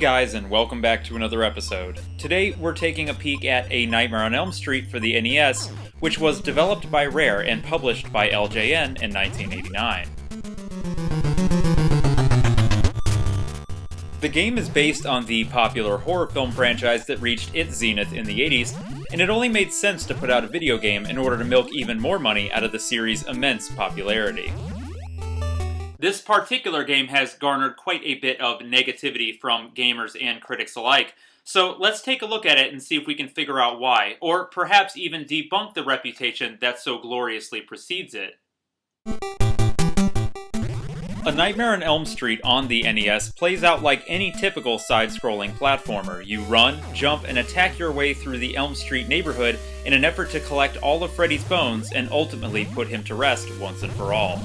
guys, and welcome back to another episode. Today we're taking a peek at A Nightmare on Elm Street for the NES, which was developed by Rare and published by LJN in 1989. The game is based on the popular horror film franchise that reached its zenith in the 80s, and it only made sense to put out a video game in order to milk even more money out of the series' immense popularity. This particular game has garnered quite a bit of negativity from gamers and critics alike, so let's take a look at it and see if we can figure out why, or perhaps even debunk the reputation that so gloriously precedes it. A Nightmare on Elm Street on the NES plays out like any typical side-scrolling platformer. You run, jump, and attack your way through the Elm Street neighborhood in an effort to collect all of Freddy's bones and ultimately put him to rest once and for all.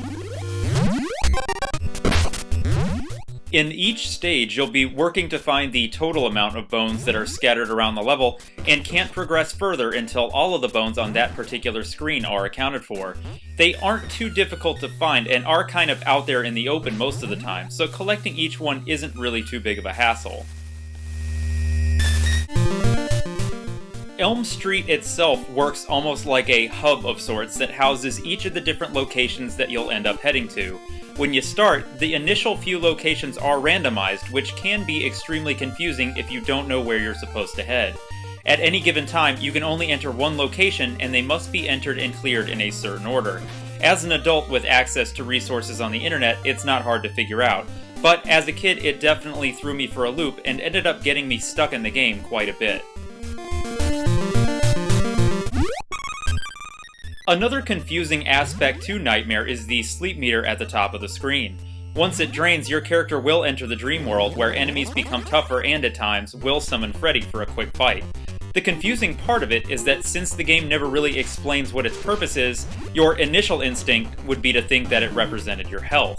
In each stage, you'll be working to find the total amount of bones that are scattered around the level, and can't progress further until all of the bones on that particular screen are accounted for. They aren't too difficult to find and are kind of out there in the open most of the time, so collecting each one isn't really too big of a hassle. Elm Street itself works almost like a hub of sorts that houses each of the different locations that you'll end up heading to. When you start, the initial few locations are randomized, which can be extremely confusing if you don't know where you're supposed to head. At any given time, you can only enter one location, and they must be entered and cleared in a certain order. As an adult with access to resources on the internet, it's not hard to figure out. But as a kid, it definitely threw me for a loop and ended up getting me stuck in the game quite a bit. Another confusing aspect to Nightmare is the sleep meter at the top of the screen. Once it drains, your character will enter the dream world, where enemies become tougher and at times will summon Freddy for a quick fight. The confusing part of it is that since the game never really explains what its purpose is, your initial instinct would be to think that it represented your health.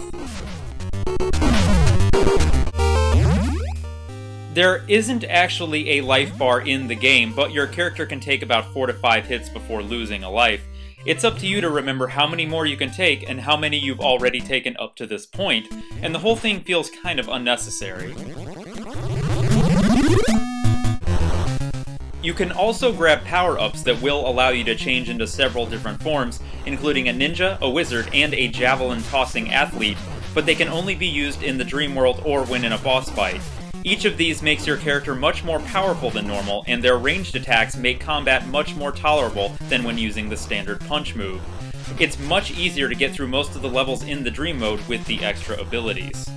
There isn't actually a life bar in the game, but your character can take about 4 to 5 hits before losing a life. It's up to you to remember how many more you can take and how many you've already taken up to this point, and the whole thing feels kind of unnecessary. You can also grab power-ups that will allow you to change into several different forms, including a ninja, a wizard, and a javelin-tossing athlete, but they can only be used in the dream world or when in a boss fight. Each of these makes your character much more powerful than normal, and their ranged attacks make combat much more tolerable than when using the standard punch move. It's much easier to get through most of the levels in the dream mode with the extra abilities.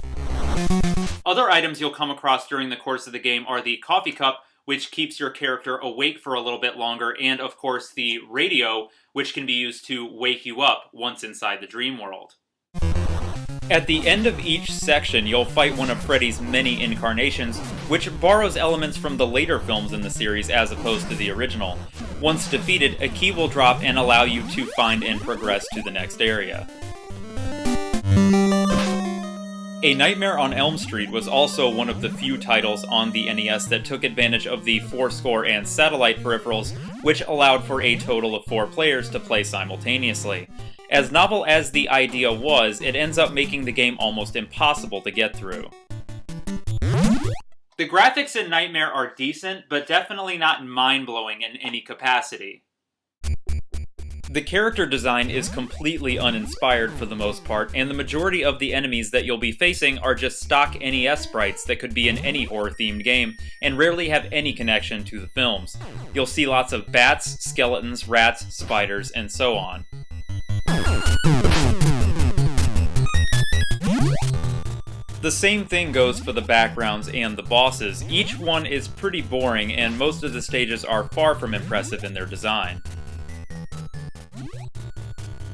Other items you'll come across during the course of the game are the coffee cup, which keeps your character awake for a little bit longer, and of course the radio, which can be used to wake you up once inside the dream world. At the end of each section, you'll fight one of Freddy's many incarnations, which borrows elements from the later films in the series as opposed to the original. Once defeated, a key will drop and allow you to find and progress to the next area. A Nightmare on Elm Street was also one of the few titles on the NES that took advantage of the Fourscore and satellite peripherals, which allowed for a total of 4 players to play simultaneously. As novel as the idea was, it ends up making the game almost impossible to get through. The graphics in Nightmare are decent, but definitely not mind-blowing in any capacity. The character design is completely uninspired for the most part, and the majority of the enemies that you'll be facing are just stock NES sprites that could be in any horror-themed game, and rarely have any connection to the films. You'll see lots of bats, skeletons, rats, spiders, and so on. The same thing goes for the backgrounds and the bosses. Each one is pretty boring, and most of the stages are far from impressive in their design.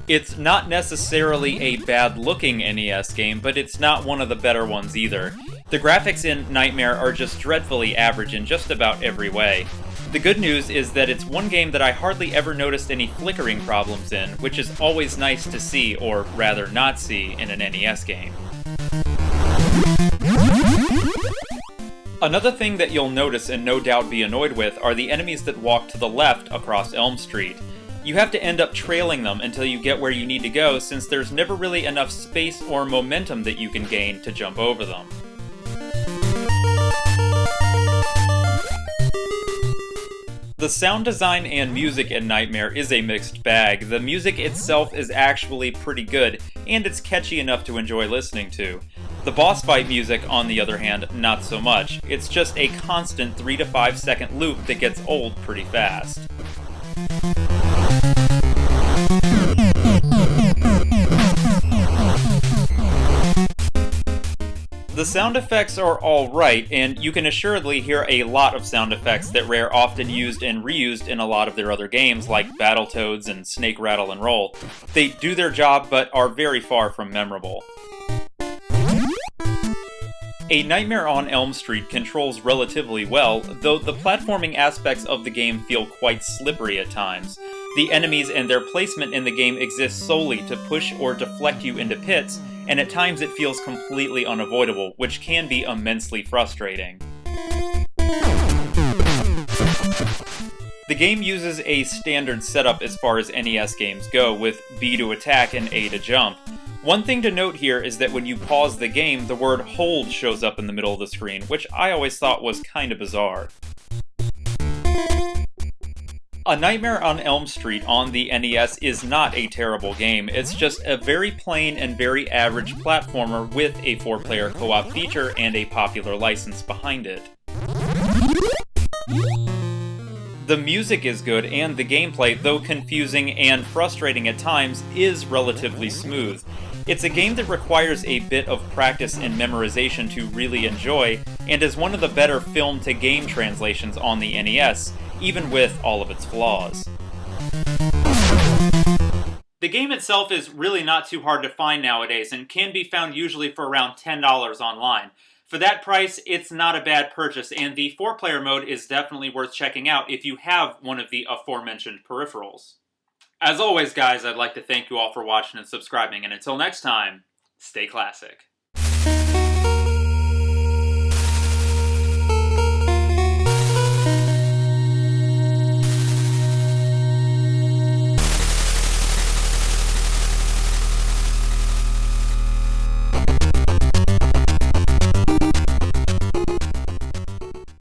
It's not necessarily a bad-looking NES game, but it's not one of the better ones either. The graphics in Nightmare are just dreadfully average in just about every way. The good news is that it's one game that I hardly ever noticed any flickering problems in, which is always nice to see, or rather not see, in an NES game. Another thing that you'll notice and no doubt be annoyed with are the enemies that walk to the left across Elm Street. You have to end up trailing them until you get where you need to go, since there's never really enough space or momentum that you can gain to jump over them. The sound design and music in Nightmare is a mixed bag. The music itself is actually pretty good, and it's catchy enough to enjoy listening to. The boss fight music, on the other hand, not so much. It's just a constant 3 to 5 second loop that gets old pretty fast. The sound effects are alright, and you can assuredly hear a lot of sound effects that Rare often used and reused in a lot of their other games, like Battletoads and Snake Rattle and Roll. They do their job, but are very far from memorable. A Nightmare on Elm Street controls relatively well, though the platforming aspects of the game feel quite slippery at times. The enemies and their placement in the game exist solely to push or deflect you into pits, and at times it feels completely unavoidable, which can be immensely frustrating. The game uses a standard setup as far as NES games go, with B to attack and A to jump. One thing to note here is that when you pause the game, the word hold shows up in the middle of the screen, which I always thought was kinda bizarre. A Nightmare on Elm Street on the NES is not a terrible game, it's just a very plain and very average platformer with a 4-player co-op feature and a popular license behind it. The music is good, and the gameplay, though confusing and frustrating at times, is relatively smooth. It's a game that requires a bit of practice and memorization to really enjoy, and is one of the better film-to-game translations on the NES, even with all of its flaws. The game itself is really not too hard to find nowadays, and can be found usually for around $10 online. For that price, it's not a bad purchase, and the 4-player mode is definitely worth checking out if you have one of the aforementioned peripherals. As always, guys, I'd like to thank you all for watching and subscribing, and until next time, stay classic.